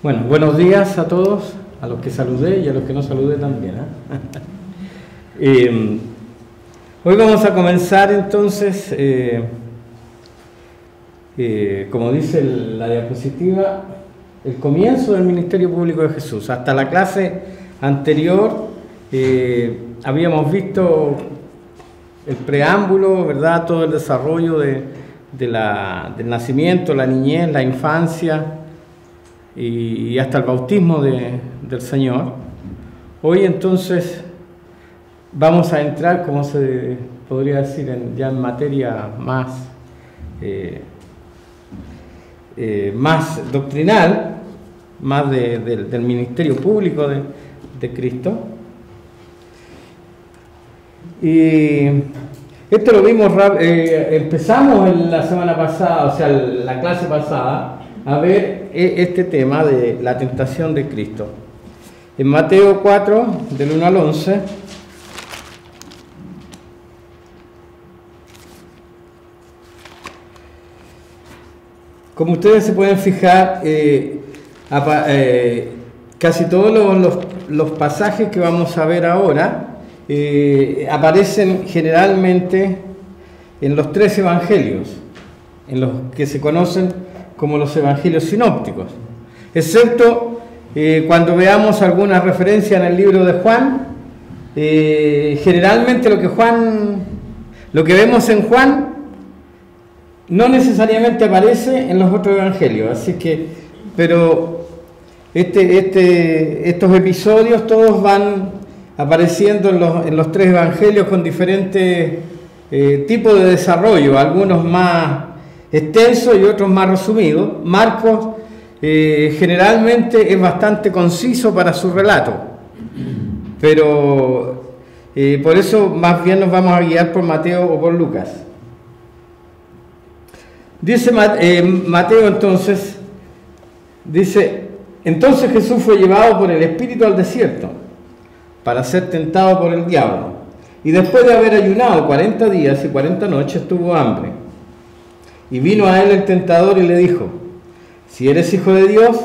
Bueno, buenos días a todos, a los que saludé y a los que no saludé también. Hoy vamos a comenzar entonces, como dice la diapositiva, el comienzo del ministerio público de Jesús. Hasta la clase anterior habíamos visto el preámbulo, ¿verdad? Todo el desarrollo del nacimiento, la niñez, la infancia y hasta el bautismo del Señor. Hoy entonces vamos a entrar, como se podría decir, ya en materia más doctrinal, más del ministerio público de Cristo. Y esto lo vimos, empezamos en la semana pasada, o sea, la clase pasada, a ver este tema de la tentación de Cristo. En Mateo 4, del 1 al 11, como ustedes se pueden fijar, casi todos los pasajes que vamos a ver ahora aparecen generalmente en los 3 evangelios, en los que se conocen como los evangelios sinópticos, excepto cuando veamos alguna referencia en el libro de Juan. Generalmente lo que vemos en Juan no necesariamente aparece en los otros evangelios, así que, pero estos episodios todos van apareciendo en los 3 evangelios con diferentes tipos de desarrollo, algunos más extensos y otros más resumidos. Marcos generalmente es bastante conciso para su relato, pero por eso más bien nos vamos a guiar por Mateo o por Lucas. Dice Mateo entonces, entonces Jesús fue llevado por el Espíritu al desierto para ser tentado por el diablo, y después de haber ayunado 40 días y 40 noches tuvo hambre. Y vino a él el tentador y le dijo: si eres hijo de Dios,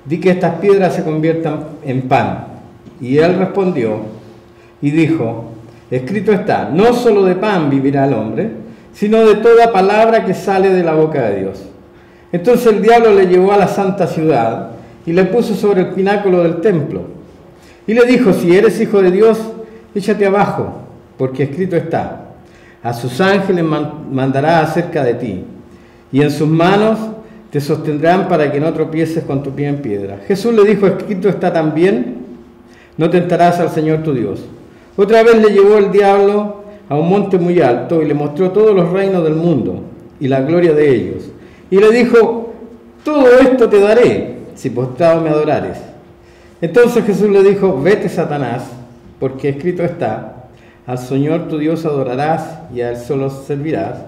di que estas piedras se conviertan en pan. Y él respondió y dijo: escrito está, no solo de pan vivirá el hombre, sino de toda palabra que sale de la boca de Dios. Entonces el diablo le llevó a la santa ciudad y le puso sobre el pináculo del templo. Y le dijo: si eres hijo de Dios, échate abajo, porque escrito está, a sus ángeles mandará acerca de ti, y en sus manos te sostendrán para que no tropieces con tu pie en piedra. Jesús le dijo: escrito está también, no tentarás al Señor tu Dios. Otra vez le llevó el diablo a un monte muy alto y le mostró todos los reinos del mundo y la gloria de ellos. Y le dijo: todo esto te daré, si postrado me adorares. Entonces Jesús le dijo: vete, Satanás, porque escrito está, al Señor tu Dios adorarás y a Él solo servirás.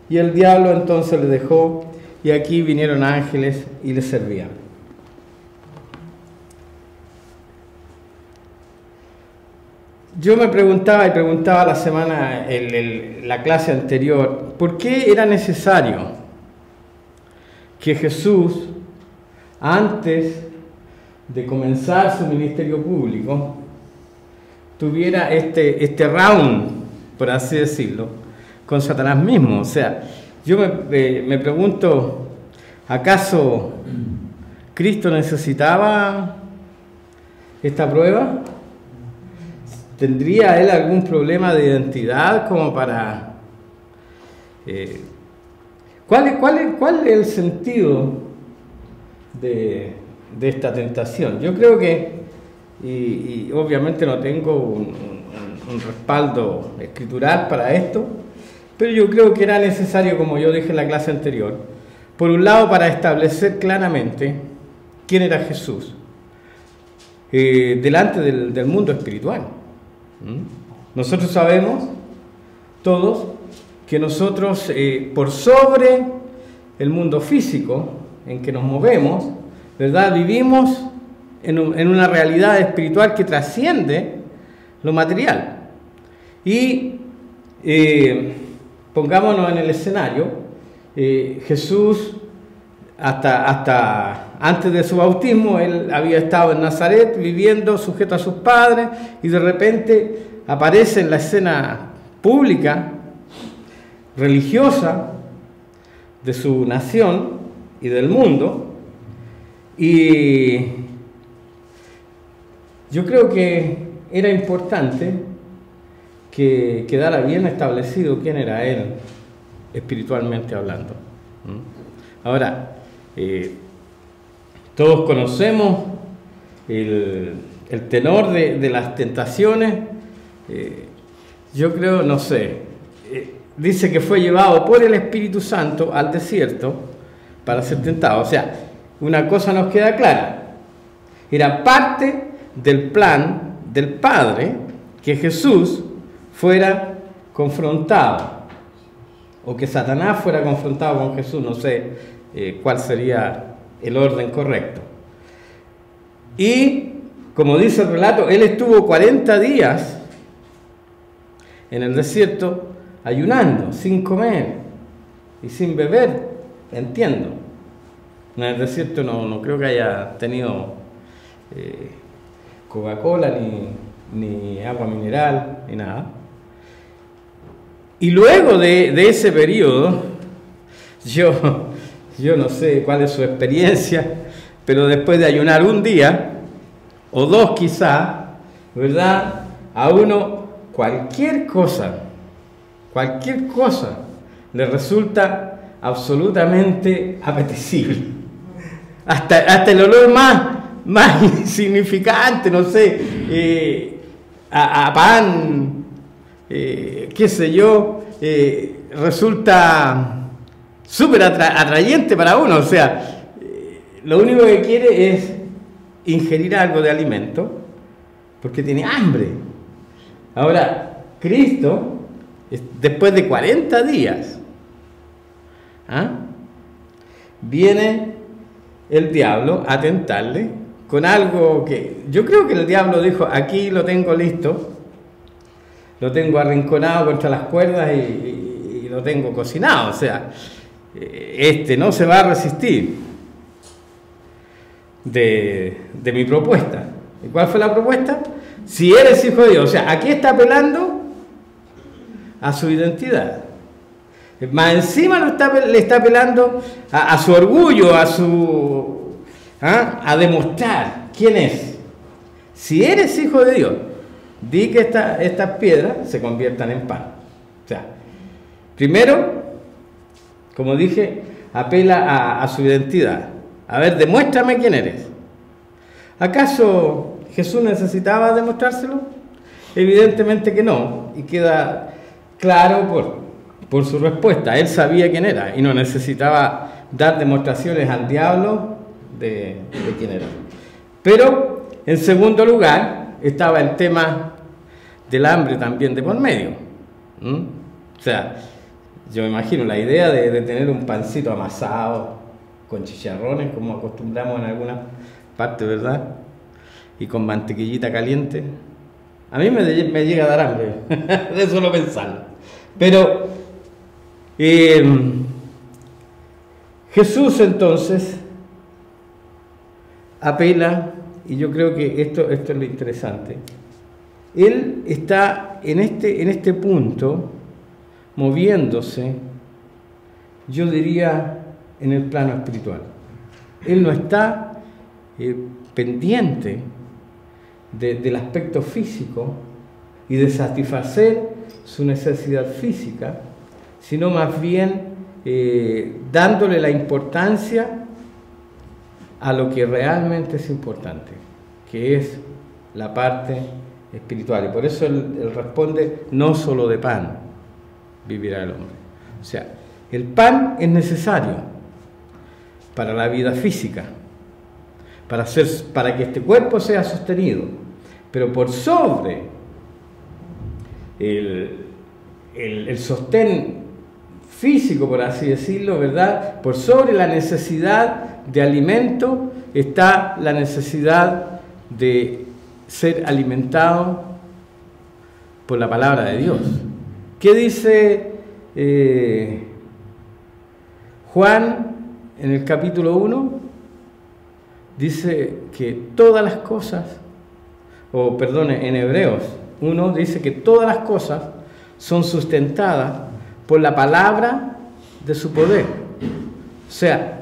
Y el diablo entonces le dejó, y aquí vinieron ángeles y le servían. Yo me preguntaba y preguntaba la semana, la clase anterior, ¿por qué era necesario que Jesús, antes de comenzar su ministerio público, tuviera este round, por así decirlo, con Satanás mismo? O sea, yo me pregunto, ¿acaso Cristo necesitaba esta prueba? ¿Tendría él algún problema de identidad como para... ¿Cuál es el sentido de esta tentación? Yo creo que, y obviamente no tengo un respaldo escritural para esto, pero yo creo que era necesario, como yo dije en la clase anterior, por un lado para establecer claramente quién era Jesús delante del mundo espiritual. Nosotros sabemos, todos, que nosotros por sobre el mundo físico en que nos movemos, ¿verdad?, vivimos en una realidad espiritual que trasciende lo material. Y pongámonos en el escenario, Jesús hasta antes de su bautismo, él había estado en Nazaret viviendo sujeto a sus padres y de repente aparece en la escena pública, religiosa, de su nación y del mundo. Y yo creo que era importante que quedara bien establecido quién era él, espiritualmente hablando. Ahora, todos conocemos el tenor de las tentaciones. Yo creo, no sé, dice que fue llevado por el Espíritu Santo al desierto para ser tentado. O sea, una cosa nos queda clara: era parte del plan del Padre que Jesús fuera confrontado, o que Satanás fuera confrontado con Jesús. No sé cuál sería el orden correcto. Y como dice el relato, él estuvo 40 días en el desierto ayunando, sin comer y sin beber, entiendo. En el desierto no creo que haya tenido Coca-Cola, ni agua mineral, ni nada. Y luego de ese periodo, yo no sé cuál es su experiencia, pero después de ayunar un día, o dos quizá, ¿verdad? A uno cualquier cosa le resulta absolutamente apetecible. Hasta el olor más insignificante, no sé, a pan, qué sé yo, resulta súper atrayente para uno. O sea, lo único que quiere es ingerir algo de alimento porque tiene hambre. Ahora, Cristo, después de 40 días, viene el diablo a tentarle con algo que yo creo que el diablo dijo: aquí lo tengo listo, lo tengo arrinconado contra las cuerdas y lo tengo cocinado. O sea, no se va a resistir de mi propuesta. ¿Y cuál fue la propuesta? Si eres hijo de Dios. O sea, aquí está apelando a su identidad. Más encima le está apelando a su orgullo, a demostrar quién es. Si eres hijo de Dios, di que estas piedras se conviertan en pan. O sea, primero, como dije, apela a su identidad. A ver, demuéstrame quién eres. ¿Acaso Jesús necesitaba demostrárselo? Evidentemente que no, y queda claro por su respuesta. Él sabía quién era y no necesitaba dar demostraciones al diablo de quién era. Pero, en segundo lugar, estaba el tema del hambre también de por medio. O sea, yo me imagino la idea de tener un pancito amasado con chicharrones, como acostumbramos en algunas partes, ¿verdad? Y con mantequillita caliente. A mí me llega a dar hambre de solo pensarlo. Pero Jesús entonces apela, y yo creo que esto es lo interesante. Él está en este punto moviéndose, yo diría, en el plano espiritual. Él no está pendiente del aspecto físico y de satisfacer su necesidad física, sino más bien dándole la importancia a lo que realmente es importante, que es la parte espiritual. Y por eso él responde: no solo de pan vivirá el hombre. O sea, el pan es necesario para la vida física, para que este cuerpo sea sostenido, pero por sobre el sostén físico, por así decirlo, ¿verdad? Por sobre la necesidad de alimento está la necesidad de ser alimentado por la palabra de Dios. ¿Qué dice Juan en el capítulo 1? dice que todas las cosas, o perdón, en Hebreos 1 dice que todas las cosas son sustentadas por la palabra de su poder. O sea,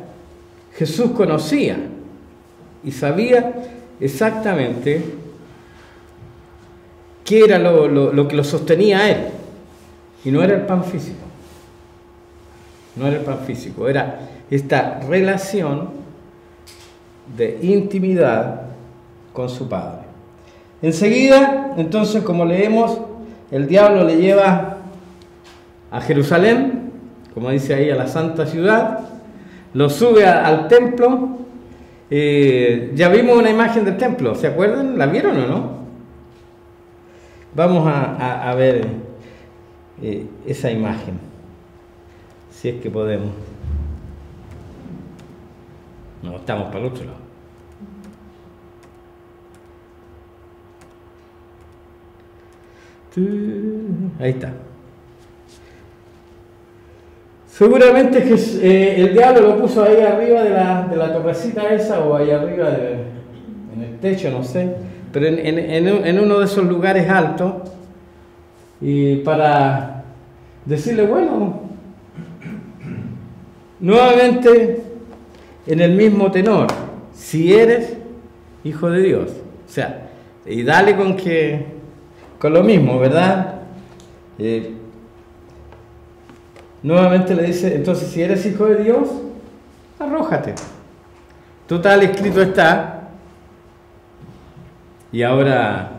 Jesús conocía y sabía exactamente qué era lo que lo sostenía a él. Y no era el pan físico. No era el pan físico, era esta relación de intimidad con su Padre. Enseguida, entonces, como leemos, el diablo le lleva a Jerusalén, como dice ahí, a la santa ciudad, lo sube al templo. Ya vimos una imagen del templo, ¿se acuerdan? ¿La vieron o no? Vamos a ver esa imagen, si es que podemos. No, estamos para el otro lado. Ahí está. Seguramente el diablo lo puso ahí arriba de la torrecita esa, o ahí arriba en el techo, no sé, pero en uno de esos lugares altos, y para decirle, bueno, nuevamente en el mismo tenor, si eres hijo de Dios. O sea, y dale con lo mismo, ¿verdad? Nuevamente le dice, entonces si eres hijo de Dios, arrójate. Total, escrito está. Y ahora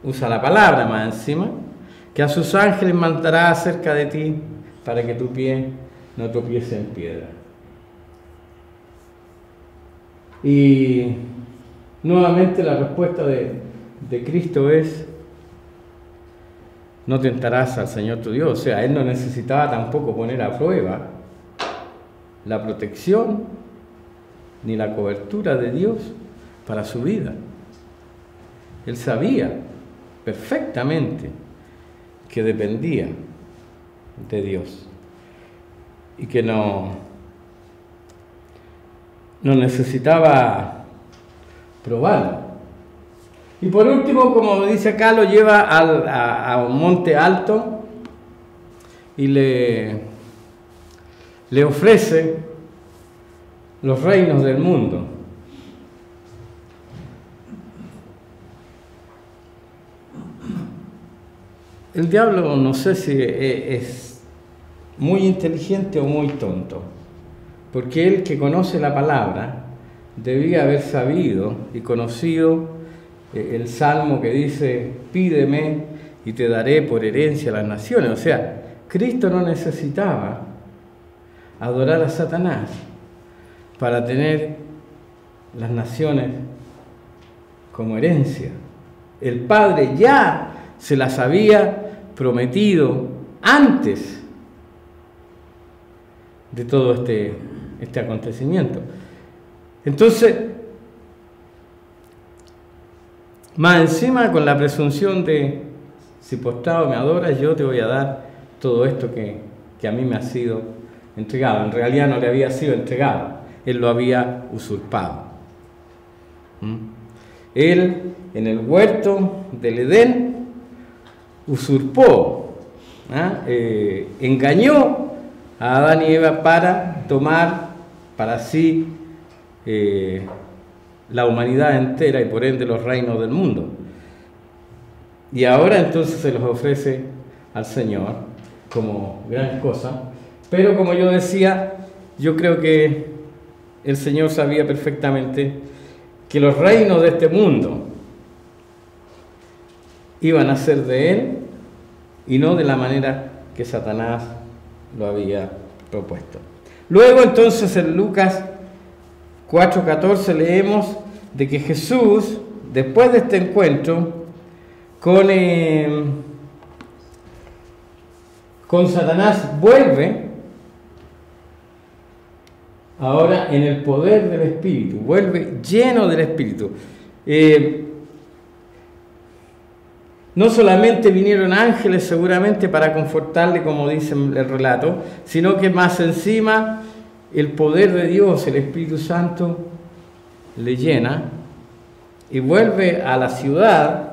usa la palabra más encima, que a sus ángeles mandará acerca de ti para que tu pie no tropiece en piedra. Y nuevamente la respuesta de Cristo es: no tentarás al Señor tu Dios. O sea, Él no necesitaba tampoco poner a prueba la protección ni la cobertura de Dios para su vida. Él sabía perfectamente que dependía de Dios y que no necesitaba probarlo. Y por último, como dice acá, lo lleva a un monte alto y le ofrece los reinos del mundo. El diablo, no sé si es muy inteligente o muy tonto, porque él, que conoce la palabra, debía haber sabido y conocido el salmo que dice: pídeme y te daré por herencia a las naciones. O sea, Cristo no necesitaba adorar a Satanás para tener las naciones como herencia. El Padre ya se las había prometido antes de todo este acontecimiento. Entonces, más encima, con la presunción de: si postrado me adoras, yo te voy a dar todo esto que a mí me ha sido entregado. En realidad no le había sido entregado, él lo había usurpado. Él, en el huerto del Edén, usurpó, engañó a Adán y Eva para tomar para sí la humanidad entera y por ende los reinos del mundo. Y ahora entonces se los ofrece al Señor como gran cosa. Pero como yo decía, yo creo que el Señor sabía perfectamente que los reinos de este mundo iban a ser de Él y no de la manera que Satanás lo había propuesto. Luego entonces en Lucas 4:14 leemos de que Jesús, después de este encuentro con Satanás, vuelve ahora en el poder del Espíritu, vuelve lleno del Espíritu. No solamente vinieron ángeles seguramente para confortarle, como dice el relato, sino que más encima el poder de Dios, el Espíritu Santo, le llena y vuelve a la ciudad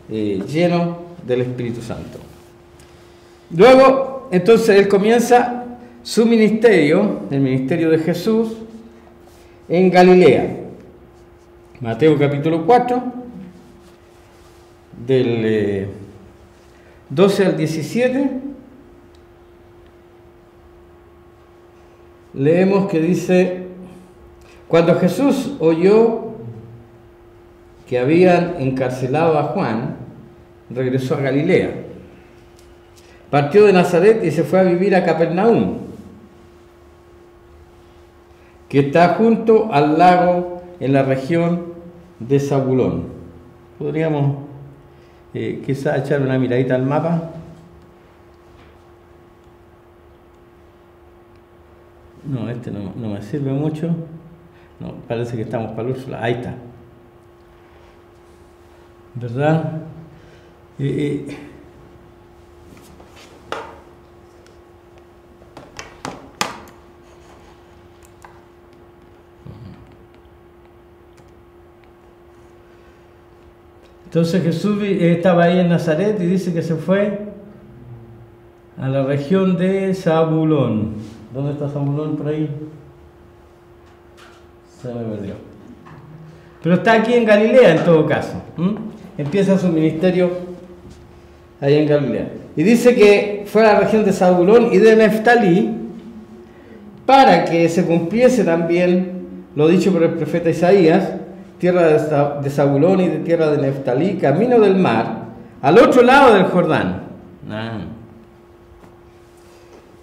lleno del Espíritu Santo. Luego, entonces, él comienza su ministerio, el ministerio de Jesús, en Galilea. Mateo capítulo 4, del 12 al 17, leemos que dice: cuando Jesús oyó que habían encarcelado a Juan, regresó a Galilea. Partió de Nazaret y se fue a vivir a Capernaum, que está junto al lago en la región de Zabulón. Podríamos quizás echar una miradita al mapa. No, este no me sirve mucho. No, parece que estamos para Úrsula. Ahí está. ¿Verdad? Entonces Jesús estaba ahí en Nazaret y dice que se fue a la región de Zabulón. ¿Dónde está Zabulón por ahí? Se me perdió. Pero está aquí en Galilea en todo caso. Empieza su ministerio ahí en Galilea. Y dice que fue a la región de Zabulón y de Neftalí para que se cumpliese también lo dicho por el profeta Isaías: tierra de Zabulón y de tierra de Neftalí, camino del mar, al otro lado del Jordán.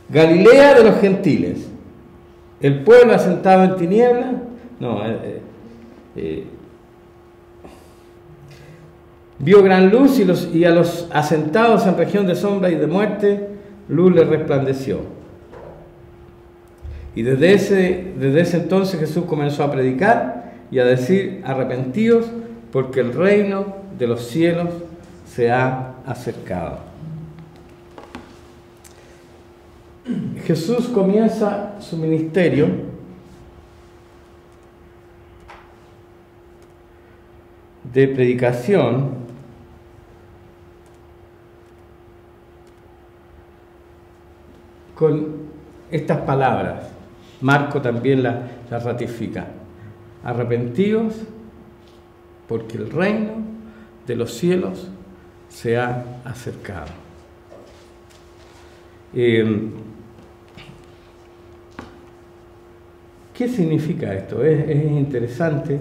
Galilea de los gentiles. El pueblo asentado en tinieblas. Vio gran luz y a los asentados en región de sombra y de muerte, luz les resplandeció. Y desde ese entonces Jesús comenzó a predicar y a decir: arrepentíos, porque el reino de los cielos se ha acercado. Jesús comienza su ministerio de predicación con estas palabras. Marco también las ratifica: arrepentíos, porque el reino de los cielos se ha acercado. ¿Qué significa esto? Es interesante.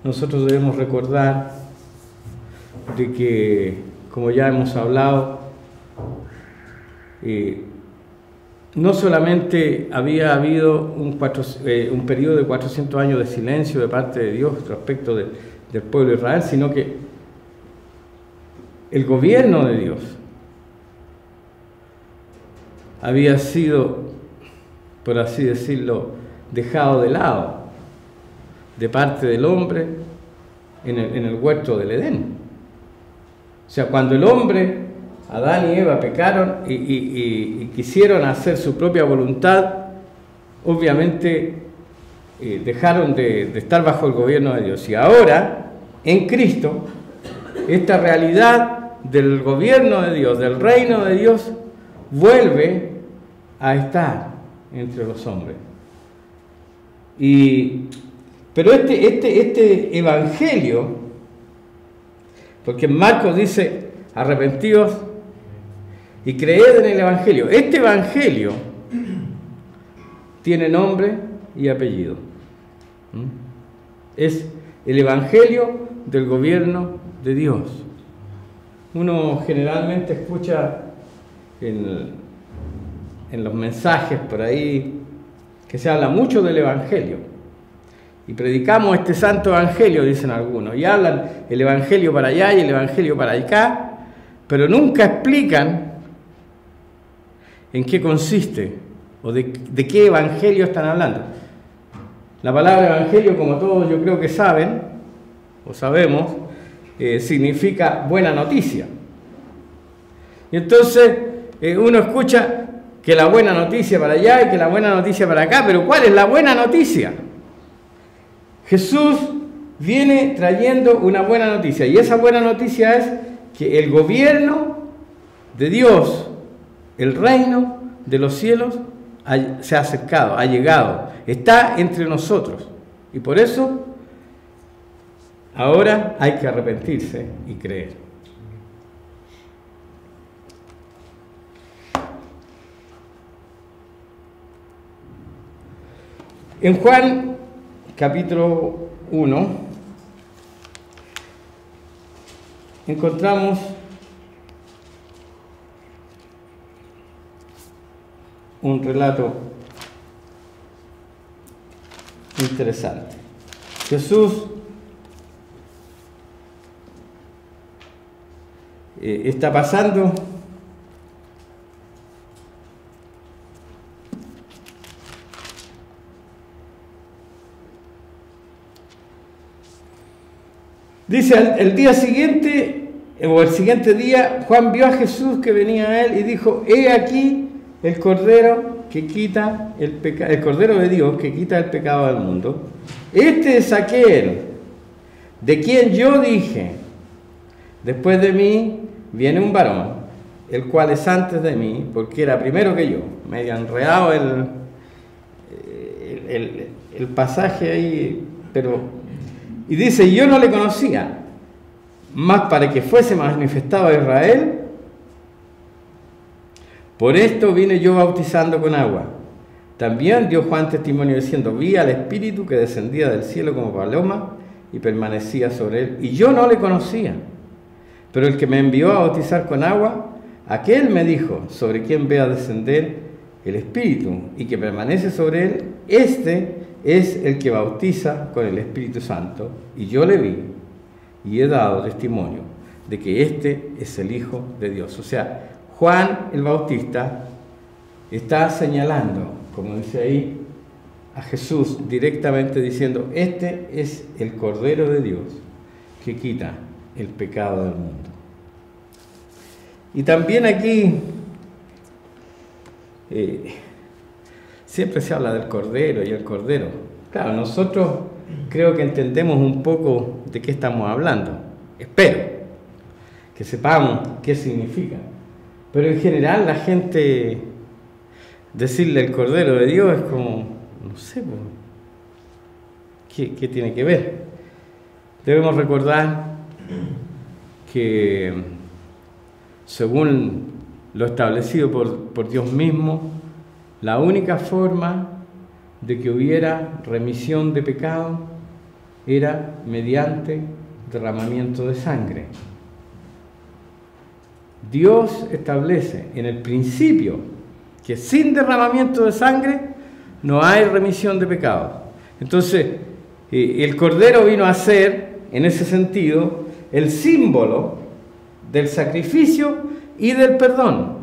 Nosotros debemos recordar de que, como ya hemos hablado, no solamente había habido un periodo de 400 años de silencio de parte de Dios respecto del pueblo de Israel, sino que el gobierno de Dios había sido, por así decirlo, dejado de lado de parte del hombre en el huerto del Edén. O sea, cuando el hombre, Adán y Eva, pecaron y quisieron hacer su propia voluntad, obviamente dejaron de estar bajo el gobierno de Dios. Y ahora, en Cristo, esta realidad del gobierno de Dios, del reino de Dios, vuelve a estar entre los hombres. Pero este evangelio, porque en Marcos dice: arrepentíos y creed en el evangelio. Este evangelio tiene nombre y apellido. Es el evangelio del gobierno de Dios. Uno generalmente escucha en los mensajes por ahí que se habla mucho del evangelio. Y predicamos este santo evangelio, dicen algunos, y hablan el evangelio para allá y el evangelio para acá, pero nunca explican en qué consiste o de qué evangelio están hablando. La palabra evangelio, como todos yo creo que saben o sabemos, significa buena noticia. Y entonces uno escucha que la buena noticia para allá y que la buena noticia para acá, pero ¿cuál es la buena noticia? Jesús viene trayendo una buena noticia, y esa buena noticia es que el gobierno de Dios, el reino de los cielos, se ha acercado, ha llegado, está entre nosotros. Y por eso ahora hay que arrepentirse y creer. En Juan capítulo 1 encontramos un relato interesante. Jesús está pasando dice, el día siguiente, o el siguiente día, Juan vio a Jesús que venía a él y dijo: he aquí el Cordero que quita el pecado, el Cordero de Dios que quita el pecado del mundo. Este es aquel de quien yo dije: después de mí viene un varón, el cual es antes de mí, porque era primero que yo. Medio enredado el pasaje ahí, pero... Y dice: yo no le conocía, mas para que fuese manifestado a Israel, por esto vine yo bautizando con agua. También dio Juan testimonio diciendo: vi al Espíritu que descendía del cielo como paloma y permanecía sobre él, y yo no le conocía. Pero el que me envió a bautizar con agua, aquel me dijo: sobre quien vea descender el Espíritu y que permanece sobre él, este es el que bautiza con el Espíritu Santo. Y yo le vi y he dado testimonio de que este es el Hijo de Dios. O sea, Juan el Bautista está señalando, como dice ahí, a Jesús directamente diciendo: este es el Cordero de Dios que quita el pecado del mundo. Y también aquí siempre se habla del Cordero y el Cordero. Claro, nosotros creo que entendemos un poco de qué estamos hablando. Espero que sepamos qué significa. Pero en general la gente, decirle el Cordero de Dios es como, no sé, ¿qué tiene que ver? Debemos recordar que según lo establecido por Dios mismo, la única forma de que hubiera remisión de pecado era mediante derramamiento de sangre. Dios establece en el principio que sin derramamiento de sangre no hay remisión de pecado. Entonces, el Cordero vino a ser, en ese sentido, el símbolo del sacrificio y del perdón.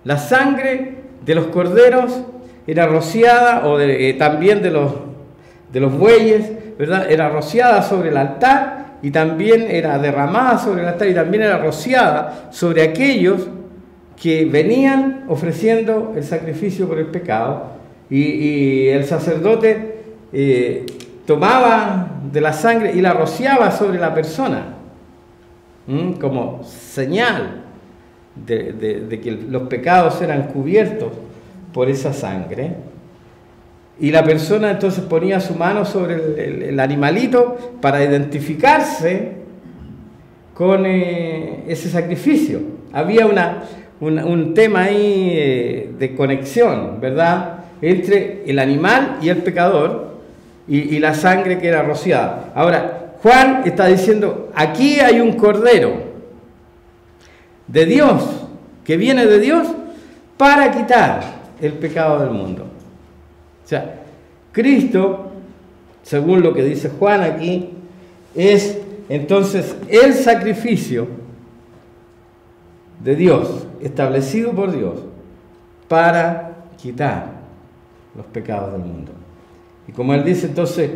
La sangre de los corderos era rociada, o también de los bueyes, ¿verdad? Era rociada sobre el altar y también era derramada sobre el altar y también era rociada sobre aquellos que venían ofreciendo el sacrificio por el pecado, y el sacerdote tomaba de la sangre y la rociaba sobre la persona, como señal de que los pecados eran cubiertos por esa sangre. Y la persona entonces ponía su mano sobre el animalito para identificarse con ese sacrificio. Había un tema ahí de conexión, ¿verdad?, entre el animal y el pecador, y la sangre que era rociada. Ahora, Juan está diciendo: aquí hay un Cordero de Dios, que viene de Dios para quitar el pecado del mundo. O sea, Cristo, según lo que dice Juan aquí, es entonces el sacrificio de Dios, establecido por Dios, para quitar los pecados del mundo. Y como él dice, entonces,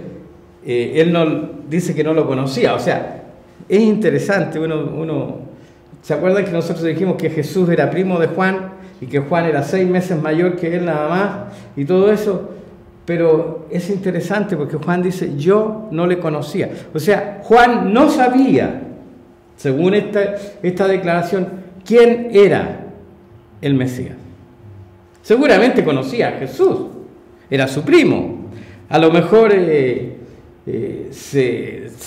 él no dice que no lo conocía. O sea, es interesante, uno ¿se acuerdan que nosotros dijimos que Jesús era primo de Juan y que Juan era 6 meses mayor que él nada más y todo eso? pero es interesante porque Juan dice, yo no le conocía. O sea, Juan no sabía, según esta declaración, quién era el Mesías. Seguramente conocía a Jesús, era su primo. A lo mejor se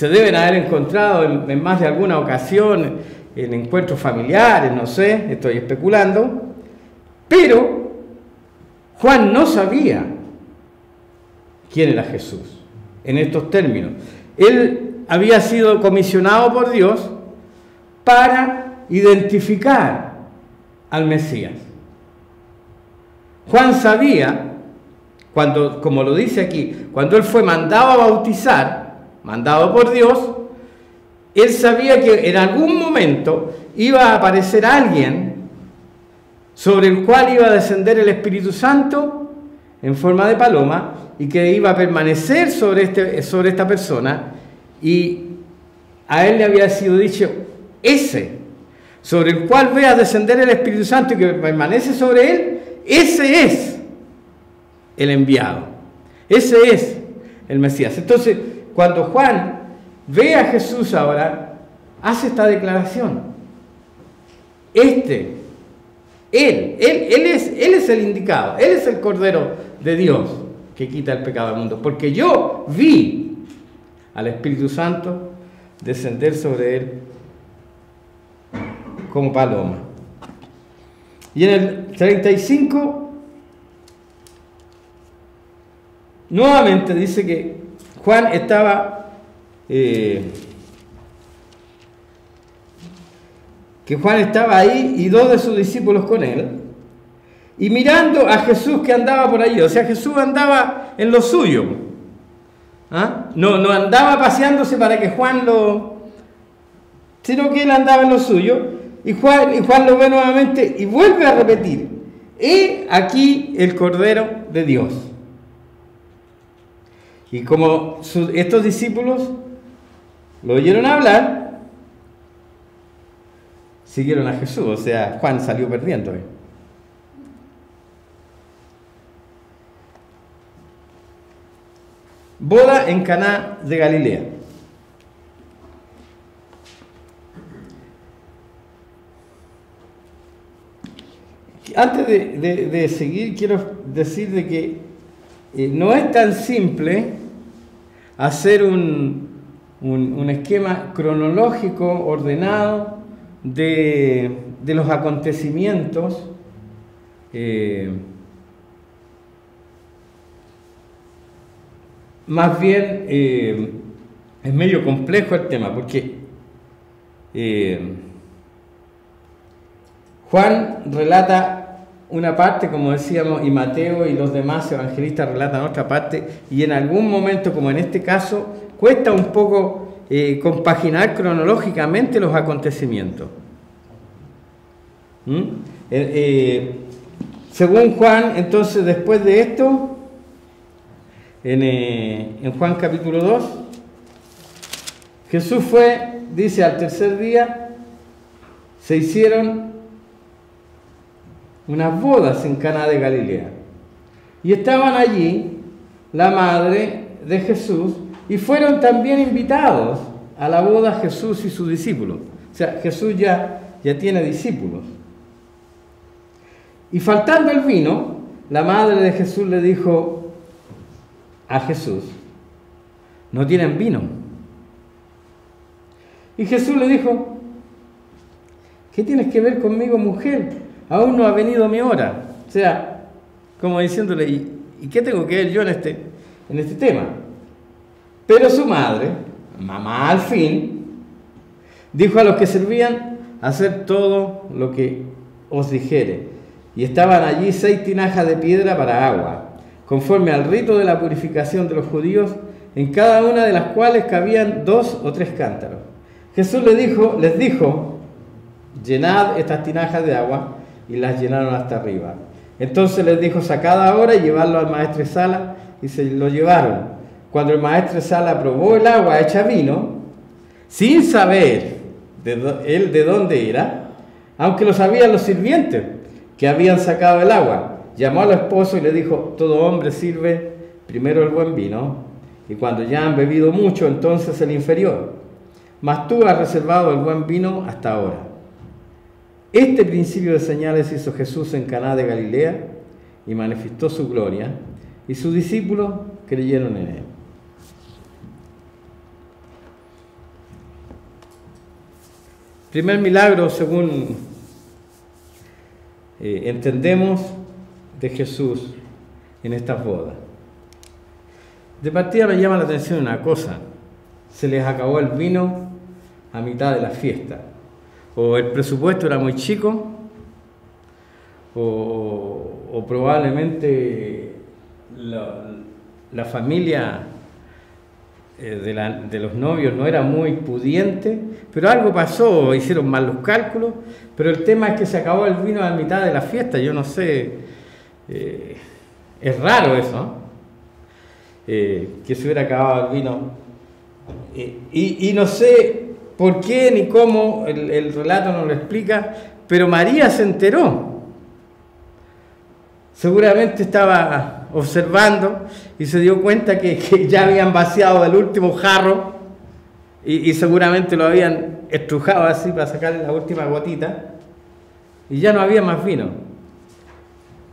deben haber encontrado en más de alguna ocasión en encuentros familiares, no sé, estoy especulando, pero Juan no sabía quién era Jesús en estos términos. Él había sido comisionado por Dios para identificar al Mesías. Juan sabía, cuando, como lo dice aquí, cuando él fue mandado a bautizar, mandado por Dios, él sabía que en algún momento iba a aparecer alguien sobre el cual iba a descender el Espíritu Santo en forma de paloma y que iba a permanecer sobre esta persona, y a él le había sido dicho, ese sobre el cual vea descender el Espíritu Santo y que permanece sobre él, ese es el enviado, ese es el Mesías. Entonces, cuando Juan ve a Jesús ahora, hace esta declaración. Él es el indicado, Él es el Cordero de Dios que quita el pecado del mundo, porque yo vi al Espíritu Santo descender sobre Él como paloma. Y en el 35, nuevamente dice que Juan estaba, ahí y 2 de sus discípulos con él, y mirando a Jesús que andaba por allí. O sea, Jesús andaba en lo suyo, ¿ah? No andaba paseándose para que Juan sino que él andaba en lo suyo, y Juan lo ve nuevamente y vuelve a repetir, he aquí el Cordero de Dios. Y como estos discípulos lo oyeron hablar, siguieron a Jesús. O sea, Juan salió perdiendo. Boda en Caná de Galilea. Antes de seguir, quiero decir de que no es tan simple hacer un esquema cronológico ordenado de los acontecimientos. Más bien es medio complejo el tema, porque Juan relata una parte, como decíamos, y Mateo y los demás evangelistas relatan otra parte, y en algún momento, como en este caso, cuesta un poco compaginar cronológicamente los acontecimientos. Según Juan, entonces, después de esto, en Juan capítulo 2, Jesús fue, dice, al tercer día, se hicieron unas bodas en Caná de Galilea, y estaban allí la madre de Jesús, y fueron también invitados a la boda Jesús y sus discípulos. O sea, Jesús ya tiene discípulos. Y faltando el vino, la madre de Jesús le dijo a Jesús, no tienen vino. Y Jesús le dijo, ¿qué tienes que ver conmigo, mujer? Aún no ha venido mi hora. O sea, como diciéndole, ¿y qué tengo que ver yo en este tema? Pero su madre, mamá al fin, dijo a los que servían, hacer todo lo que os dijere. Y estaban allí 6 tinajas de piedra para agua, conforme al rito de la purificación de los judíos, en cada una de las cuales cabían 2 o 3 cántaros. Jesús les dijo, llenad estas tinajas de agua, y las llenaron hasta arriba. Entonces les dijo, sacad ahora y llevadlo al maestresala, y se lo llevaron. Cuando el maestresala probó el agua hecha vino, sin saber él de dónde era, aunque lo sabían los sirvientes que habían sacado el agua, llamó al esposo y le dijo, todo hombre sirve primero el buen vino, y cuando ya han bebido mucho, entonces el inferior. Mas tú has reservado el buen vino hasta ahora. Este principio de señales hizo Jesús en Caná de Galilea y manifestó su gloria, y sus discípulos creyeron en él. Primer milagro, según entendemos, de Jesús en estas bodas. De partida me llama la atención una cosa: se les acabó el vino a mitad de la fiesta. O el presupuesto era muy chico, o probablemente la familia de los novios no era muy pudiente, pero algo pasó, hicieron mal los cálculos, pero el tema es que se acabó el vino a mitad de la fiesta. Yo no sé, es raro eso, ¿no? Que se hubiera acabado el vino, y no sé por qué ni cómo, el relato no lo explica, pero María se enteró. Seguramente estaba observando y se dio cuenta que ya habían vaciado el último jarro, y seguramente lo habían estrujado así para sacarle la última gotita, y ya no había más vino.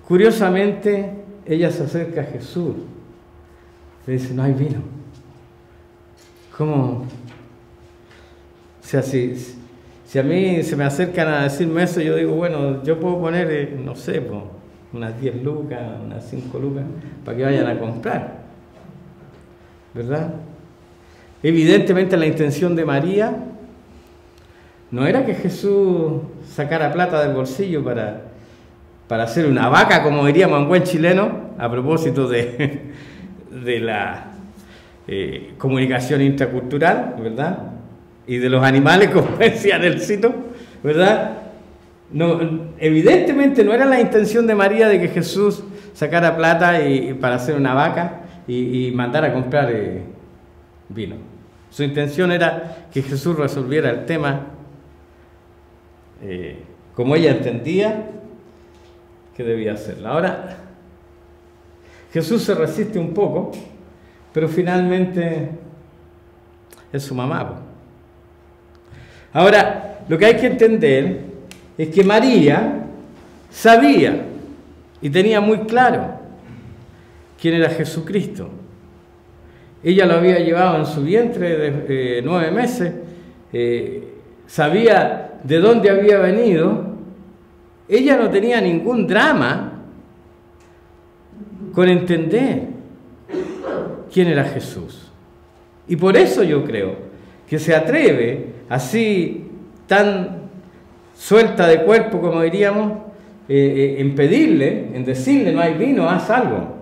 Curiosamente, ella se acerca a Jesús, le dice: no hay vino. ¿Cómo? O sea, si a mí se me acercan a decirme eso, yo digo, bueno, yo puedo poner, no sé, unas 10 lucas, unas 5 lucas, para que vayan a comprar, ¿verdad? Evidentemente la intención de María no era que Jesús sacara plata del bolsillo para hacer una vaca, como diríamos en buen chileno, a propósito de la comunicación intracultural, ¿verdad? Y de los animales, como decía Nelsito, ¿verdad? No, evidentemente no era la intención de María de que Jesús sacara plata para hacer una vaca y mandara a comprar vino. Su intención era que Jesús resolviera el tema como ella entendía que debía hacerlo. Ahora, Jesús se resiste un poco, pero finalmente es su mamá. Ahora, lo que hay que entender es que María sabía y tenía muy claro quién era Jesucristo. Ella lo había llevado en su vientre de 9 meses, sabía de dónde había venido. Ella no tenía ningún drama con entender quién era Jesús. Y por eso yo creo que se atreve así, tan suelta de cuerpo, como diríamos, en pedirle, en decirle: no hay vino, haz algo.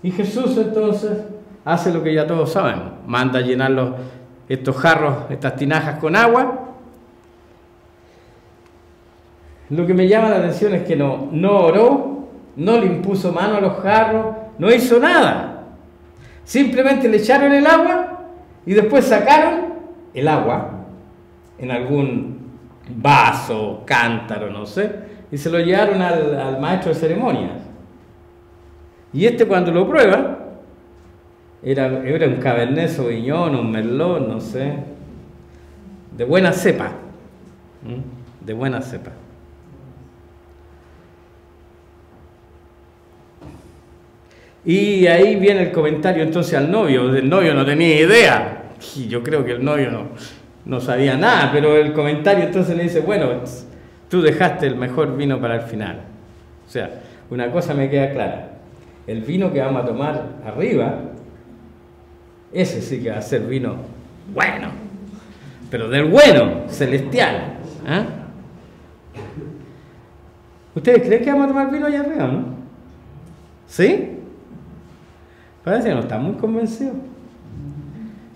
Y Jesús entonces hace lo que ya todos sabemos: manda a llenar estos jarros, estas tinajas con agua. Lo que me llama la atención es que no oró, no le impuso mano a los jarros, no hizo nada. Simplemente le echaron el agua y después sacaron el agua en algún vaso, cántaro, no sé, y se lo llevaron al maestro de ceremonias. Y cuando lo prueba, era un Cabernet Sauvignon, un Merlot, no sé, de buena cepa, de buena cepa. Y ahí viene el comentario entonces al novio. El novio no tenía idea, y yo creo que el novio no sabía nada, pero el comentario entonces le dice: bueno, tú dejaste el mejor vino para el final. O sea, una cosa me queda clara: el vino que vamos a tomar arriba, ese sí que va a ser vino bueno, pero del bueno, celestial. ¿Eh? ¿Ustedes creen que vamos a tomar vino allá arriba, no? ¿Sí? Parece que no están muy convencidos.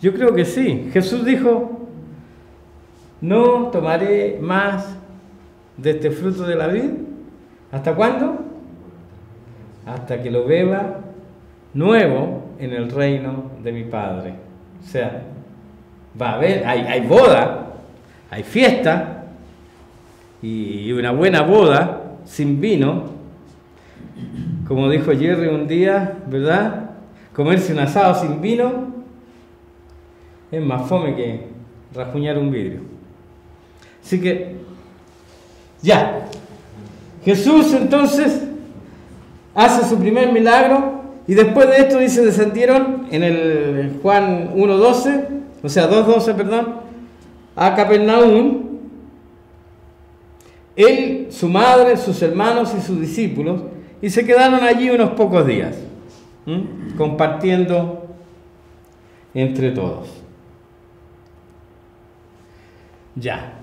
Yo creo que sí. Jesús dijo: no tomaré más de este fruto de la vid. ¿Hasta cuándo? Hasta que lo beba nuevo en el reino de mi Padre. O sea, va a haber, hay boda, hay fiesta, y una buena boda sin vino, como dijo Jerry un día, ¿verdad? comerse un asado sin vino es más fome que rajuñar un vidrio. Así que, ya. Jesús entonces hace su primer milagro y después de esto dice, descendieron en el Juan 1:12, o sea 2:12, perdón, a Capernaum, él, su madre, sus hermanos y sus discípulos, y se quedaron allí unos pocos días, compartiendo entre todos. Ya,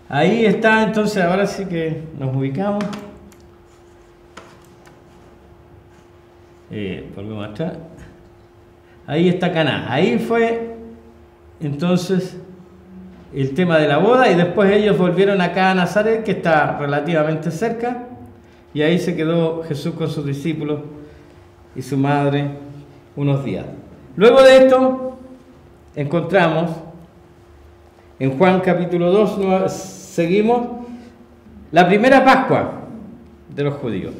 ahí está, entonces ahora sí que nos ubicamos. Volvemos atrás. Ahí está Caná. Ahí fue entonces el tema de la boda, y después ellos volvieron acá a Nazaret, que está relativamente cerca, y ahí se quedó Jesús con sus discípulos y su madre unos días. Luego de esto encontramos en Juan capítulo 2, seguimos la primera Pascua de los judíos.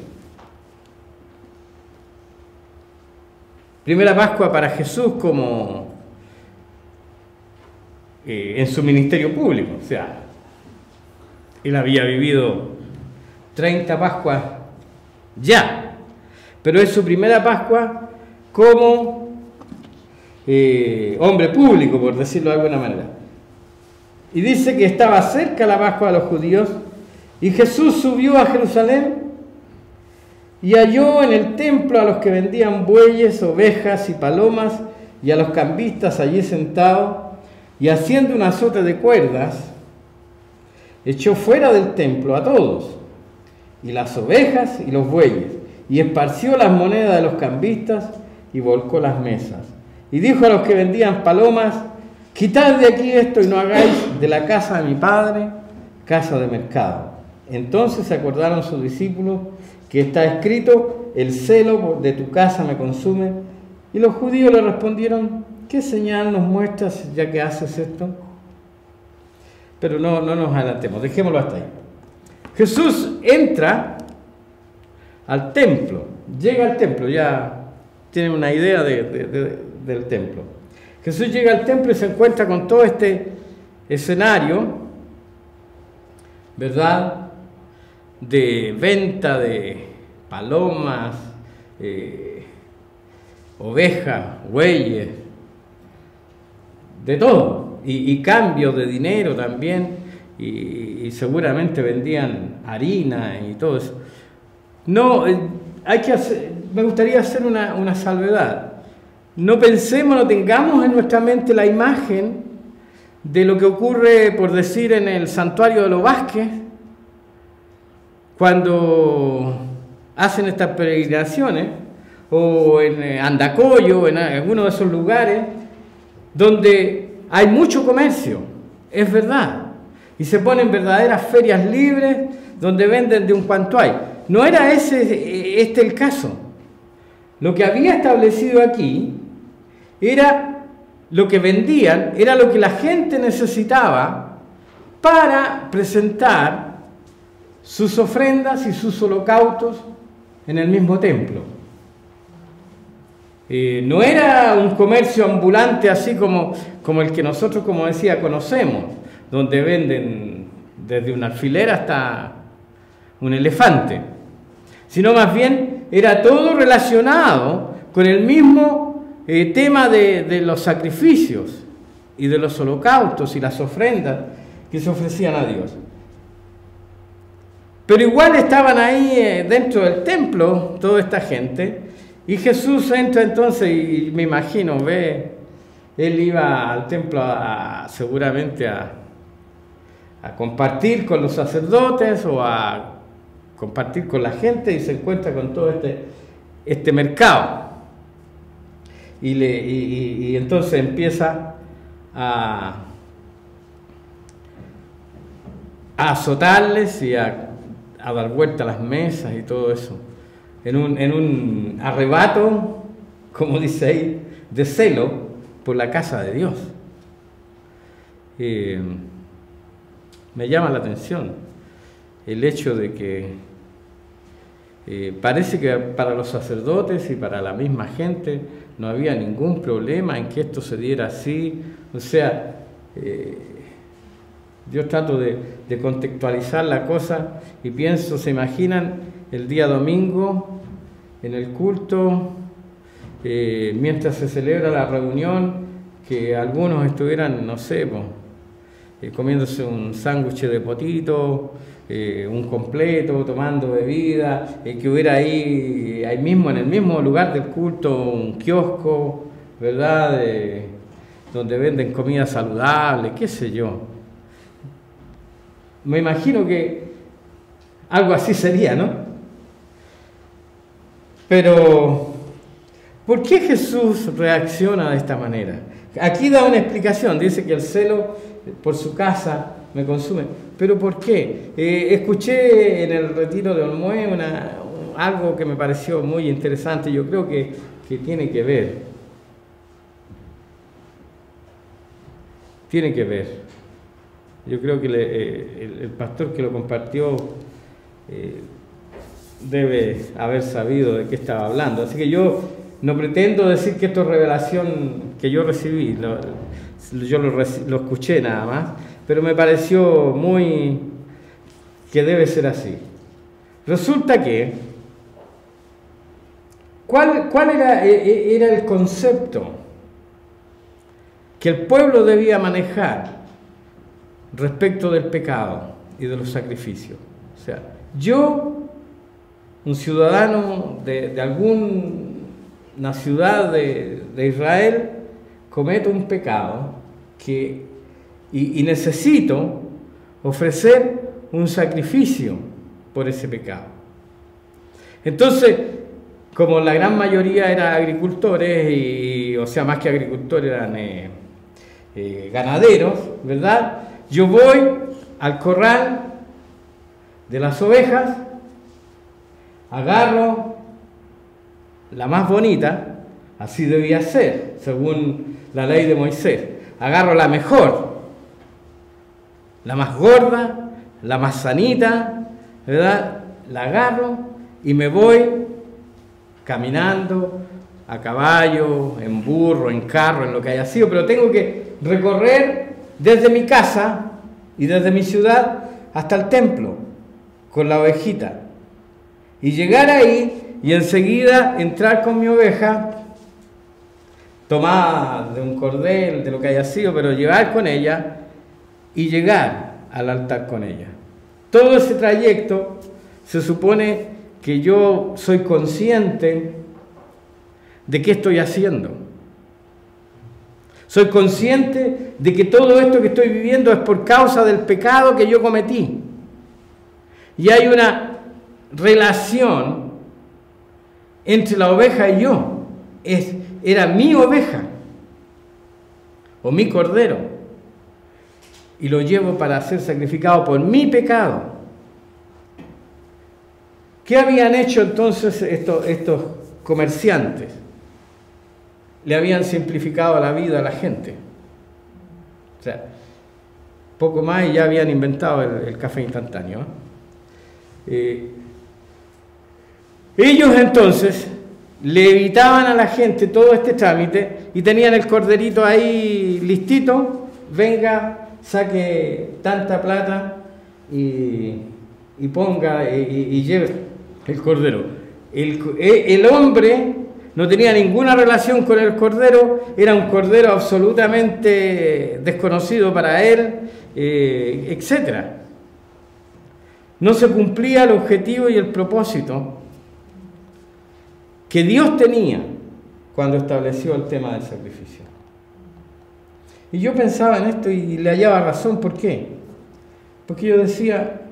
Primera Pascua para Jesús como en su ministerio público. O sea, él había vivido 30 Pascuas ya, pero es su primera Pascua como hombre público, por decirlo de alguna manera. Y dice que estaba cerca la Pascua de los judíos, y Jesús subió a Jerusalén y halló en el templo a los que vendían bueyes, ovejas y palomas, y a los cambistas allí sentados, y haciendo un azote de cuerdas, echó fuera del templo a todos, y las ovejas y los bueyes, y esparció las monedas de los cambistas, y volcó las mesas. Y dijo a los que vendían palomas, quitad de aquí esto y no hagáis de la casa de mi padre casa de mercado. Entonces se acordaron sus discípulos que está escrito, el celo de tu casa me consume. Y los judíos le respondieron, ¿qué señal nos muestras ya que haces esto? Pero no nos adelantemos, dejémoslo hasta ahí. Jesús entra al templo, llega al templo, ya tienen una idea del templo. Jesús llega al templo y se encuentra con todo este escenario, ¿verdad?, de venta de palomas, ovejas, bueyes, de todo, y cambio de dinero también, y seguramente vendían harina y todo eso. No, me gustaría hacer una salvedad. No pensemos, no tengamos en nuestra mente la imagen de lo que ocurre, por decir, en el santuario de los Vázquez, cuando hacen estas peregrinaciones, o en Andacollo, en alguno de esos lugares, donde hay mucho comercio, es verdad, y se ponen verdaderas ferias libres, donde venden de un cuanto hay. No era este el caso. Lo que había establecido aquí era lo que vendían, era lo que la gente necesitaba para presentar sus ofrendas y sus holocaustos en el mismo templo. No era un comercio ambulante así como el que nosotros, como decía, conocemos, donde venden desde un alfiler hasta un elefante, sino más bien era todo relacionado con el mismo tema de los sacrificios y de los holocaustos y las ofrendas que se ofrecían a Dios. Pero igual estaban ahí dentro del templo toda esta gente, y Jesús entra entonces y me imagino, él iba al templo seguramente a compartir con los sacerdotes o a compartir con la gente, y se encuentra con todo este mercado. Y entonces empieza a azotarles y a dar vuelta a las mesas y todo eso, en un arrebato, como dice ahí, de celo por la casa de Dios. Me llama la atención el hecho de que Parece que para los sacerdotes y para la misma gente no había ningún problema en que esto se diera así. O sea, yo trato de contextualizar la cosa y pienso, ¿se imaginan el día domingo en el culto, mientras se celebra la reunión, que algunos estuvieran, no sé, comiéndose un sándwich de potito, un completo, tomando bebida, que hubiera ahí mismo, en el mismo lugar del culto, un kiosco, ¿verdad? Donde venden comida saludable, qué sé yo. Me imagino que algo así sería, ¿no? Pero, ¿por qué Jesús reacciona de esta manera? Aquí da una explicación, dice que el celo por su casa me consume. ¿Pero por qué? Escuché en el retiro de Olmué algo que me pareció muy interesante, yo creo que tiene que ver. Tiene que ver. Yo creo que el pastor que lo compartió debe haber sabido de qué estaba hablando. Así que yo no pretendo decir que esto es revelación que yo recibí, yo lo escuché nada más, pero me pareció que debe ser así. Resulta que, ¿cuál era el concepto que el pueblo debía manejar respecto del pecado y de los sacrificios? O sea, yo, un ciudadano de alguna ciudad de Israel, cometo un pecado y necesito ofrecer un sacrificio por ese pecado. Entonces, como la gran mayoría eran agricultores, o sea, más que agricultores eran ganaderos, ¿verdad? Yo voy al corral de las ovejas, agarro la más bonita, así debía ser, según la ley de Moisés. Agarro la mejor, la más gorda, la más sanita, ¿verdad? La agarro y me voy caminando a caballo, en burro, en carro, en lo que haya sido, pero tengo que recorrer desde mi casa y desde mi ciudad hasta el templo con la ovejita y llegar ahí y enseguida entrar con mi oveja tomada de un cordel, de lo que haya sido, pero llevar con ella y llegar al altar con ella. Todo ese trayecto se supone que yo soy consciente de qué estoy haciendo. Soy consciente de que todo esto que estoy viviendo es por causa del pecado que yo cometí. Y hay una relación entre la oveja y yo. Era mi oveja o mi cordero y lo llevo para ser sacrificado por mi pecado. ¿Qué habían hecho entonces estos comerciantes? Le habían simplificado la vida a la gente. O sea, poco más y ya habían inventado el café instantáneo. Ellos entonces le evitaban a la gente todo este trámite y tenían el corderito ahí listito, venga, saque tanta plata y ponga y lleve el cordero. El hombre no tenía ninguna relación con el cordero, era un cordero absolutamente desconocido para él, etc. No se cumplía el objetivo y el propósito que Dios tenía cuando estableció el tema del sacrificio. Y yo pensaba en esto y le hallaba razón. ¿Por qué? Porque yo decía,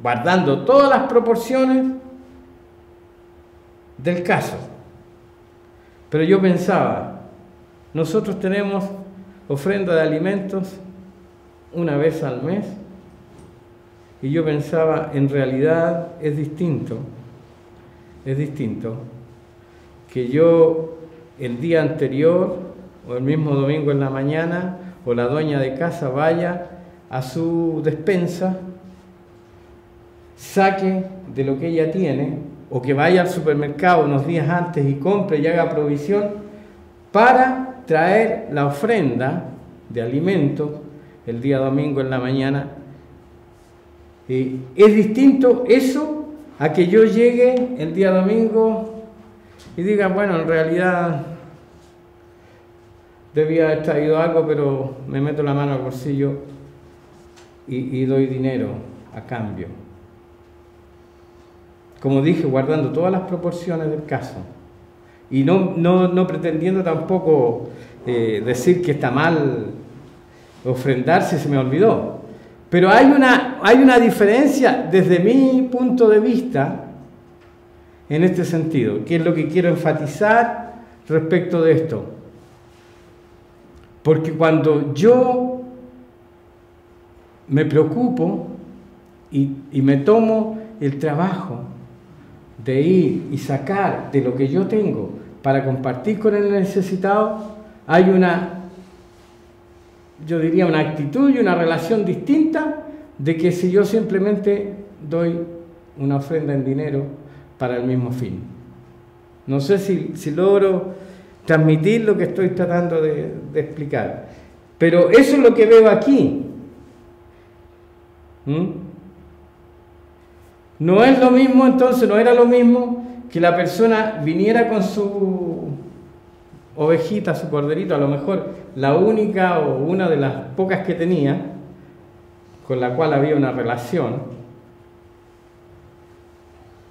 guardando todas las proporciones del caso, pero yo pensaba, nosotros tenemos ofrenda de alimentos una vez al mes, y yo pensaba, en realidad es distinto que yo el día anterior o el mismo domingo en la mañana o la dueña de casa vaya a su despensa saque de lo que ella tiene, o que vaya al supermercado unos días antes y compre y haga provisión para traer la ofrenda de alimentos el día domingo en la mañana. Es distinto eso a que yo llegue el día domingo y diga, bueno, en realidad debía haber traído algo, pero me meto la mano al bolsillo y doy dinero a cambio. Como dije, guardando todas las proporciones del caso. Y no pretendiendo tampoco decir que está mal ofrendar si se me olvidó. Pero hay una diferencia desde mi punto de vista en este sentido, que es lo que quiero enfatizar respecto de esto. Porque cuando yo me preocupo y me tomo el trabajo de ir y sacar de lo que yo tengo para compartir con el necesitado, hay yo diría una actitud y una relación distinta de que si yo simplemente doy una ofrenda en dinero para el mismo fin. No sé si logro transmitir lo que estoy tratando de explicar, pero eso es lo que veo aquí. No es lo mismo, entonces, no era lo mismo que la persona viniera con su ovejita, su corderito, a lo mejor la única o una de las pocas que tenía, con la cual había una relación,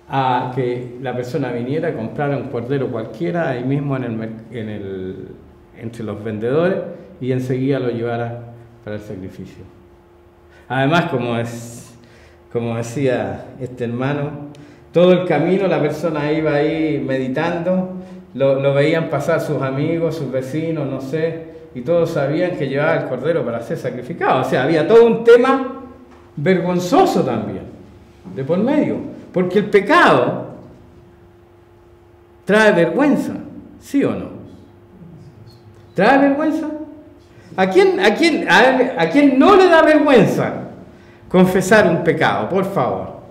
a que la persona viniera a comprar un cordero cualquiera ahí mismo entre los vendedores y enseguida lo llevara para el sacrificio. Además, como decía este hermano, todo el camino la persona iba ahí meditando, lo veían pasar sus amigos, sus vecinos, no sé, y todos sabían que llevaba el cordero para ser sacrificado. O sea, había todo un tema vergonzoso también, de por medio, porque el pecado trae vergüenza, ¿sí o no? ¿Trae vergüenza? ¿A quién no le da vergüenza confesar un pecado, por favor?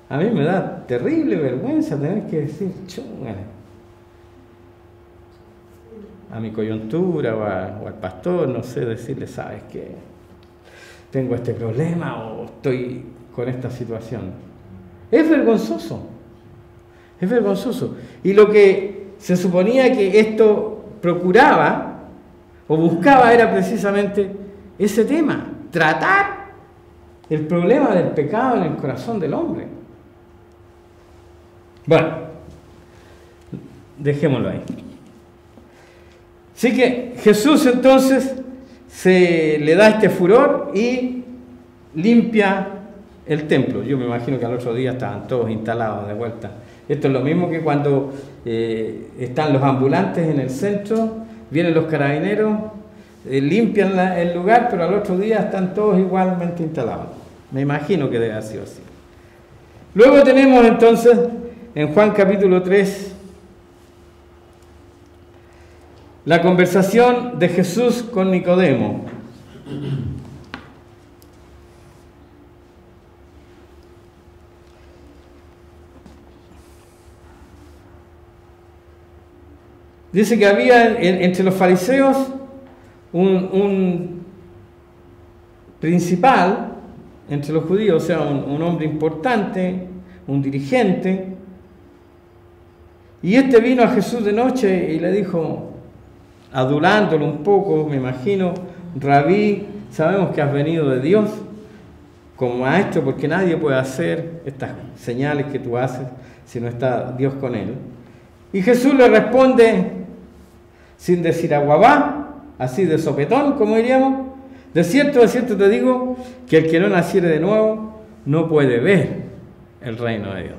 A mí me da terrible vergüenza tener que decir, chunga, a mi coyuntura o al pastor, no sé, decirle, ¿sabes qué? Tengo este problema o estoy con esta situación. Es vergonzoso, es vergonzoso. Y lo que se suponía que esto procuraba o buscaba era precisamente ese tema, tratar el problema del pecado en el corazón del hombre. Bueno, dejémoslo ahí. Así que Jesús entonces se le da este furor y limpia el templo. Yo me imagino que al otro día estaban todos instalados de vuelta. Esto es lo mismo que cuando están los ambulantes en el centro, vienen los carabineros, limpian el lugar, pero al otro día están todos igualmente instalados. Me imagino que debe haber sido así. Luego tenemos entonces en Juan capítulo 3 la conversación de Jesús con Nicodemo. Dice que había entre los fariseos un principal entre los judíos, o sea, un hombre importante, un dirigente, y este vino a Jesús de noche y le dijo, adulándolo un poco, me imagino, Rabí, sabemos que has venido de Dios como maestro, porque nadie puede hacer estas señales que tú haces si no está Dios con él. Y Jesús le responde, sin decir aguabá, así de sopetón, como diríamos, de cierto te digo, que el que no naciere de nuevo no puede ver el reino de Dios.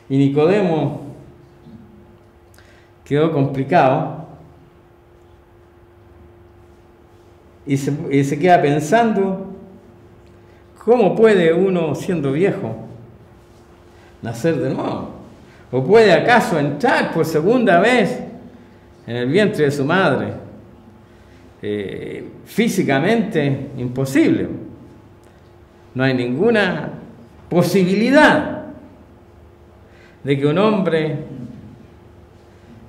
Y Nicodemo quedó complicado y se queda pensando, ¿cómo puede uno, siendo viejo, nacer de nuevo? ¿O puede acaso entrar por segunda vez en el vientre de su madre? físicamente imposible. No hay ninguna posibilidad de que un hombre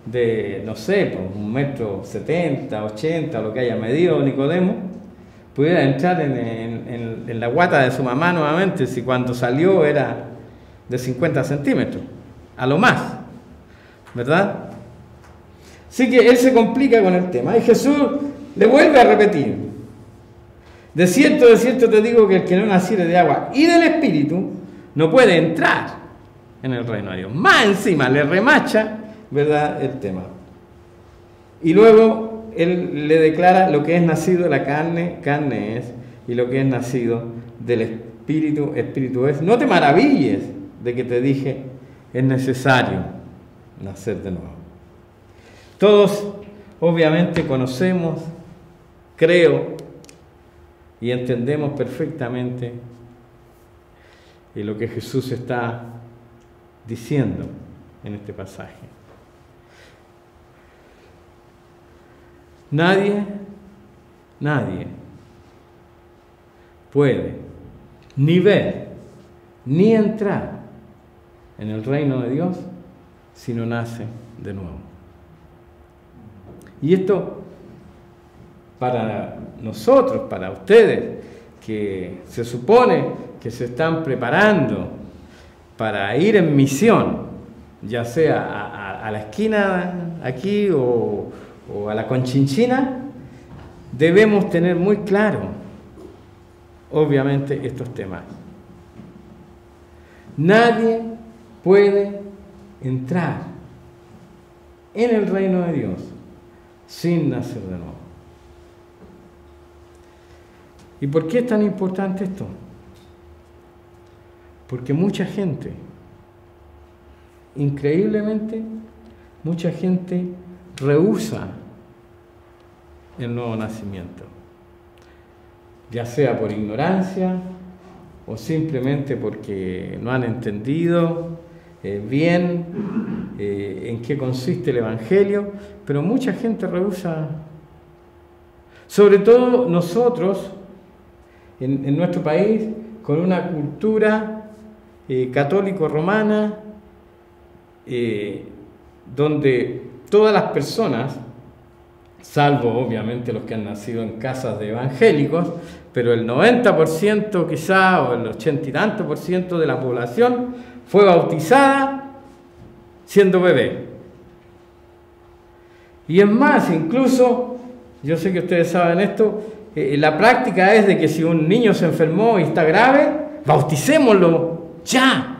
de, no sé, pues 1,70 m, 80 m, lo que haya medido Nicodemo, pudiera entrar en la guata de su mamá nuevamente, si cuando salió era de 50 centímetros, a lo más, ¿verdad? Así que él se complica con el tema, y Jesús le vuelve a repetir: de cierto te digo que el que no naciere de agua y del Espíritu no puede entrar en el reino de Dios. Más encima le remacha, ¿verdad?, el tema. Y luego él le declara: lo que es nacido de la carne, carne es, y lo que es nacido del Espíritu, Espíritu es. No te maravilles de que te dije, es necesario nacer de nuevo. Todos obviamente conocemos, creo, y entendemos perfectamente lo que Jesús está diciendo en este pasaje. Nadie puede ni ver ni entrar en el reino de Dios si no nace de nuevo. Y esto, para nosotros, para ustedes, que se supone que se están preparando para ir en misión, ya sea a la esquina aquí o a la Conchinchina, debemos tener muy claro, obviamente, estos temas. Nadie puede entrar en el reino de Dios sin nacer de nuevo. ¿Y por qué es tan importante esto? Porque mucha gente, increíblemente, mucha gente rehúsa el nuevo nacimiento, ya sea por ignorancia o simplemente porque no han entendido bien en qué consiste el Evangelio, pero mucha gente rehúsa, sobre todo nosotros, en nuestro país, con una cultura católico-romana, donde todas las personas, salvo obviamente los que han nacido en casas de evangélicos, pero el 90% quizá, o el 80 y tanto por ciento de la población fue bautizada siendo bebé. Y es más, incluso, yo sé que ustedes saben esto, la práctica es de que si un niño se enfermó y está grave, bauticémoslo ya,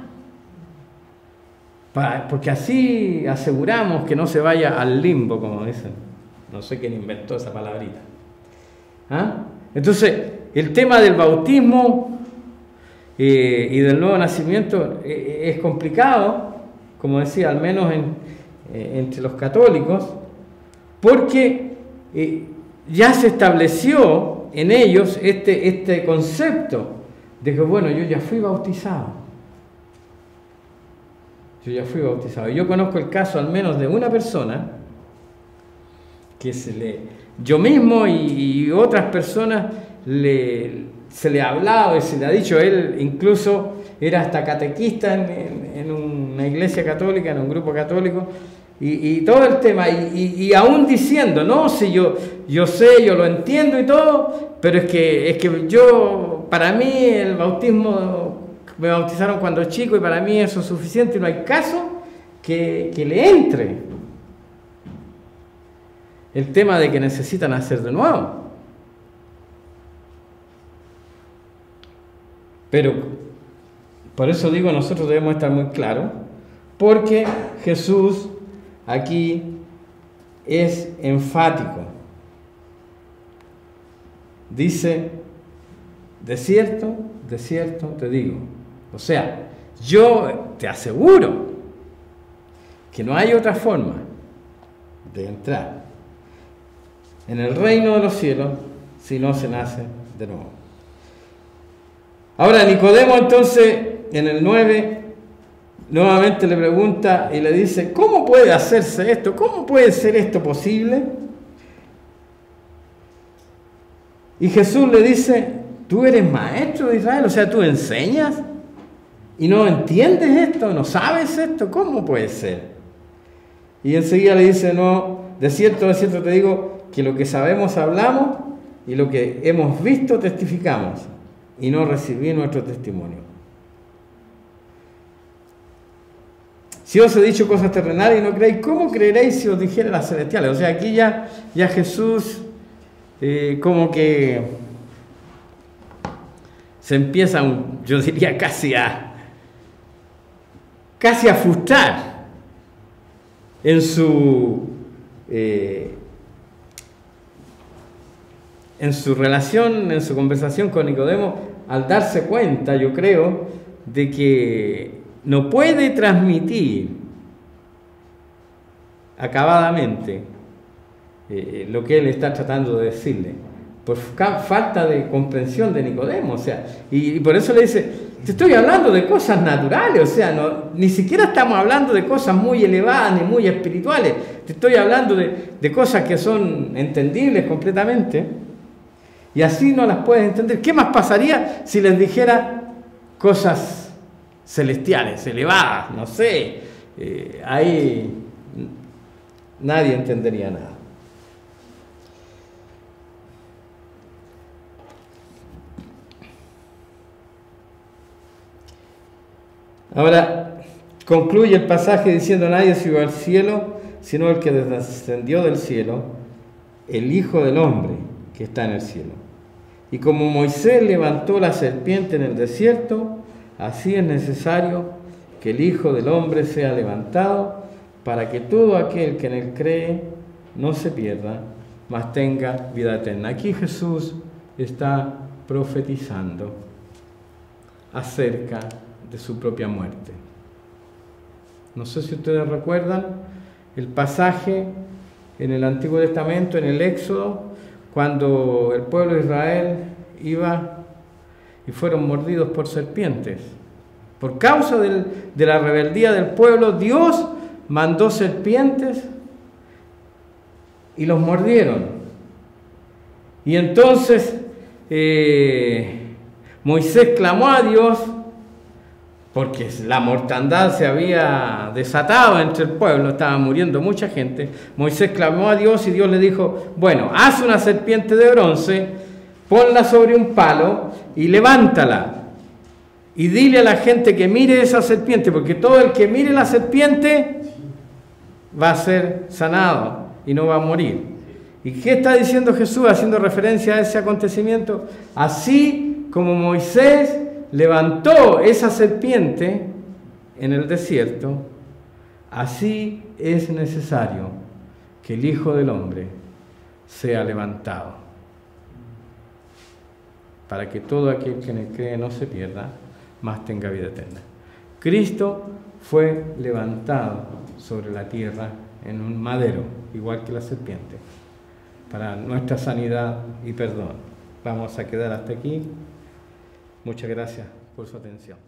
porque así aseguramos que no se vaya al limbo, como dicen. No sé quién inventó esa palabrita. ¿Ah? Entonces, el tema del bautismo y del nuevo nacimiento es complicado, como decía, al menos entre los católicos, porque ya se estableció en ellos este concepto de que, bueno, yo ya fui bautizado. Yo conozco el caso al menos de una persona que yo mismo y otras personas se le ha hablado y se le ha dicho, él incluso era hasta catequista en una iglesia católica, en un grupo católico, y todo el tema, y aún diciendo, no, si yo sé, yo lo entiendo y todo, pero es que yo, para mí el bautismo, me bautizaron cuando chico y para mí eso es suficiente y no hay caso que le entre el tema de que necesitan nacer de nuevo. Pero por eso digo, nosotros debemos estar muy claros, porque Jesús aquí es enfático. Dice, de cierto te digo. O sea, yo te aseguro que no hay otra forma de entrar en el reino de los cielos si no se nace de nuevo. Ahora Nicodemo entonces en el 9 nuevamente le pregunta y le dice, ¿cómo puede hacerse esto? ¿Cómo puede ser esto posible? Y Jesús le dice, tú eres maestro de Israel, o sea, tú enseñas y no entiendes esto, no sabes esto, ¿cómo puede ser? Y enseguida le dice, no, de cierto te digo, que lo que sabemos hablamos y lo que hemos visto testificamos, y no recibí nuestro testimonio. Si os he dicho cosas terrenales y no creéis, ¿cómo creeréis si os dijera las celestiales? O sea, aquí ya Jesús como que se empieza, yo diría casi a frustrar en su relación, en su conversación con Nicodemo, al darse cuenta, yo creo, de que no puede transmitir acabadamente lo que él está tratando de decirle, por falta de comprensión de Nicodemo, o sea, y por eso le dice, te estoy hablando de cosas naturales, o sea, ni siquiera estamos hablando de cosas muy elevadas ni muy espirituales, te estoy hablando de cosas que son entendibles completamente, y así no las puedes entender. ¿Qué más pasaría si les dijera cosas celestiales, elevadas? No sé, ahí nadie entendería nada. Ahora, concluye el pasaje diciendo, nadie subió al cielo, sino el que descendió del cielo, el Hijo del Hombre que está en el cielo. Y como Moisés levantó la serpiente en el desierto, así es necesario que el Hijo del Hombre sea levantado, para que todo aquel que en él cree no se pierda, mas tenga vida eterna. Aquí Jesús está profetizando acerca de su propia muerte. No sé si ustedes recuerdan el pasaje en el Antiguo Testamento, en el Éxodo, cuando el pueblo de Israel iba y fueron mordidos por serpientes. Por causa de la rebeldía del pueblo, Dios mandó serpientes y los mordieron. Y entonces Moisés clamó a Dios, porque la mortandad se había desatado entre el pueblo, estaba muriendo mucha gente. Moisés clamó a Dios y Dios le dijo, bueno, haz una serpiente de bronce, ponla sobre un palo y levántala. Y dile a la gente que mire esa serpiente, porque todo el que mire la serpiente va a ser sanado y no va a morir. ¿Y qué está diciendo Jesús haciendo referencia a ese acontecimiento? Así como Moisés levantó esa serpiente en el desierto, así es necesario que el Hijo del Hombre sea levantado, para que todo aquel que en él cree no se pierda, mas tenga vida eterna. Cristo fue levantado sobre la tierra en un madero, igual que la serpiente, para nuestra sanidad y perdón. Vamos a quedar hasta aquí. Muchas gracias por su atención.